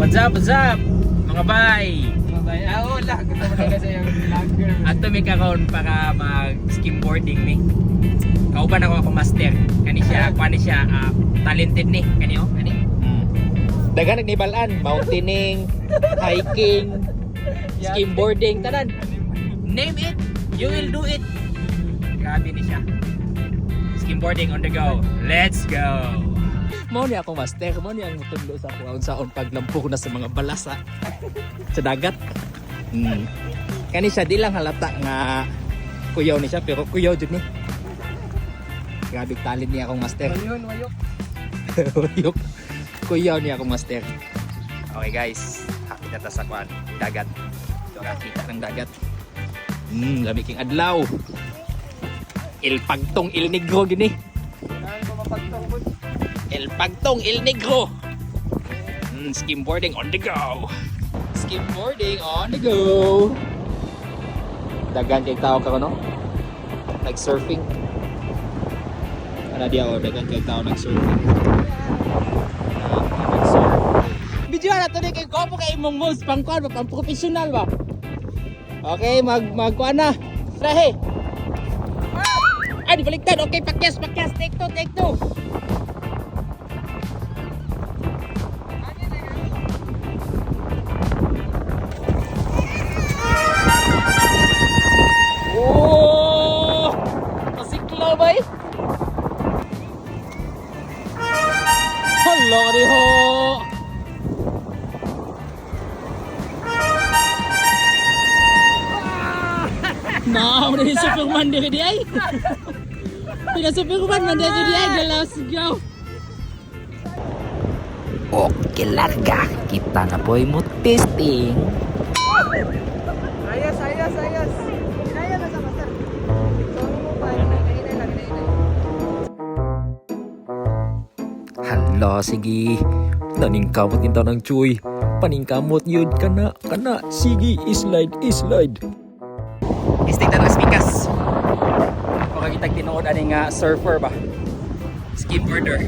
What's up, mga bay? Wala. Gusto mo na kasi yung vlogger. Ato may karon para mag skimboarding ni. Kauban ako master. Kani siya, talented ni. Kani oh, kani. Dagan nagnibalan, mountaineering, hiking, skimboarding, tanan. Name it, you will do it. Grabe ni siya. Skimboarding on the go. Let's go. Mao ni ako master, mao ni ang mutundo sa ako unsaon paglampok na sa mga balasa sa dagat. Kani siya di lang halata nga kuyaw ni siya pero kuyaw jud ni. Grabe talent niya akong master. Wayok. Wayok. Kuyaw niya akong master. Okay guys, hakita ta sa kwan, dagat. Ito nakita ng dagat. Lamig king adlaw. El Pagtong El Negro gini. Kailangan ko mapagtong po. El Pagtong El Negro. Skimboarding on the go. Skimboarding on the go. Dagan kay tao ka no? Nag-surfing. Ana dia oh, dagan kay tao nag-surfing. Video na to ni kay gopo kay imong moves pangkuan ba pang professional ba? Okay, magkuan na. Rahe. Ay, di baliktad. Okay, pakyas. Take two. Oh! Pasikla ba eh? Hello, Riho! Nah, udah di Superman diri dia. Tidak Superman man dia jadi aja. Let's go. Oke larga, kita na boy mo testing. Ayos. Kinaya na sa master. Sorry mo pa. Kinaya lang. Hala, sige. Naningkamot kita ng cuy. Paningkamot yun. Kana. Sige, slide. Istig na ng spikas. Baka kitag tinood ani nga surfer ba? Skimboarder.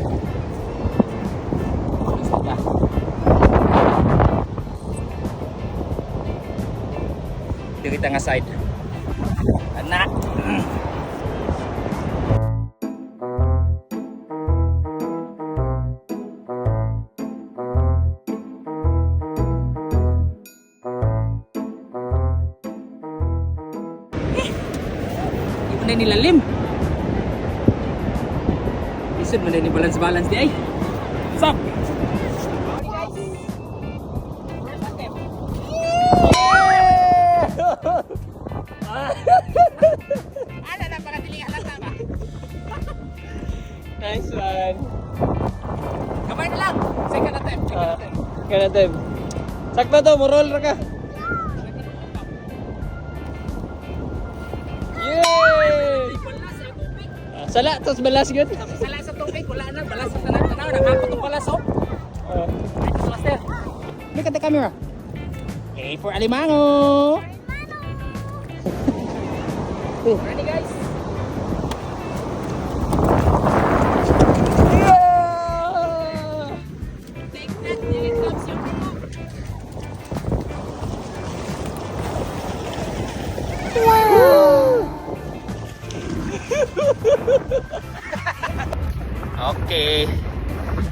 Dito kita nga side. Anak. Hindi nilalim. Isod man din ni balance di ay. Sup? Ano na para dili halata ba? Nice one. Kamay na lang. Second attempt. Kaya natin. Sakto to, murol ra ka. Yay! Sala, tos balas gyud. Sala sa tubig, wala na. Balas sa tanan. Nakapot ang balas oh. Ay, master. Look at the camera. A for Alimango. Ready guys? Yeah! Take that, here it comes your remote. Okay.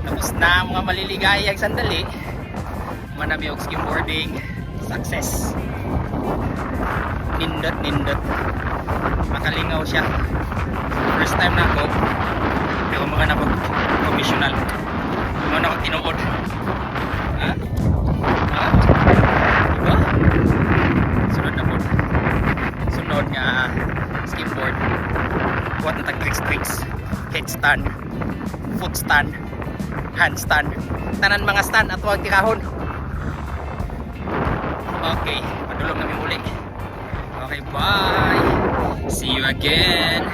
Tapos na ang mga maliligayang sandali. Manami og skimboarding. Success. Nindot. Makalingaw siya. First time na ako. Pero mga na professional. Mga na ako tinuod. Ha? Diba? Sunod na po. Sunod nga skimboard. What na tag-tricks. Headstand. Footstand. Handstand. Tanan mga stand at huwag tirahon. Okay. Padulong namin muli. Okay, bye. See you again.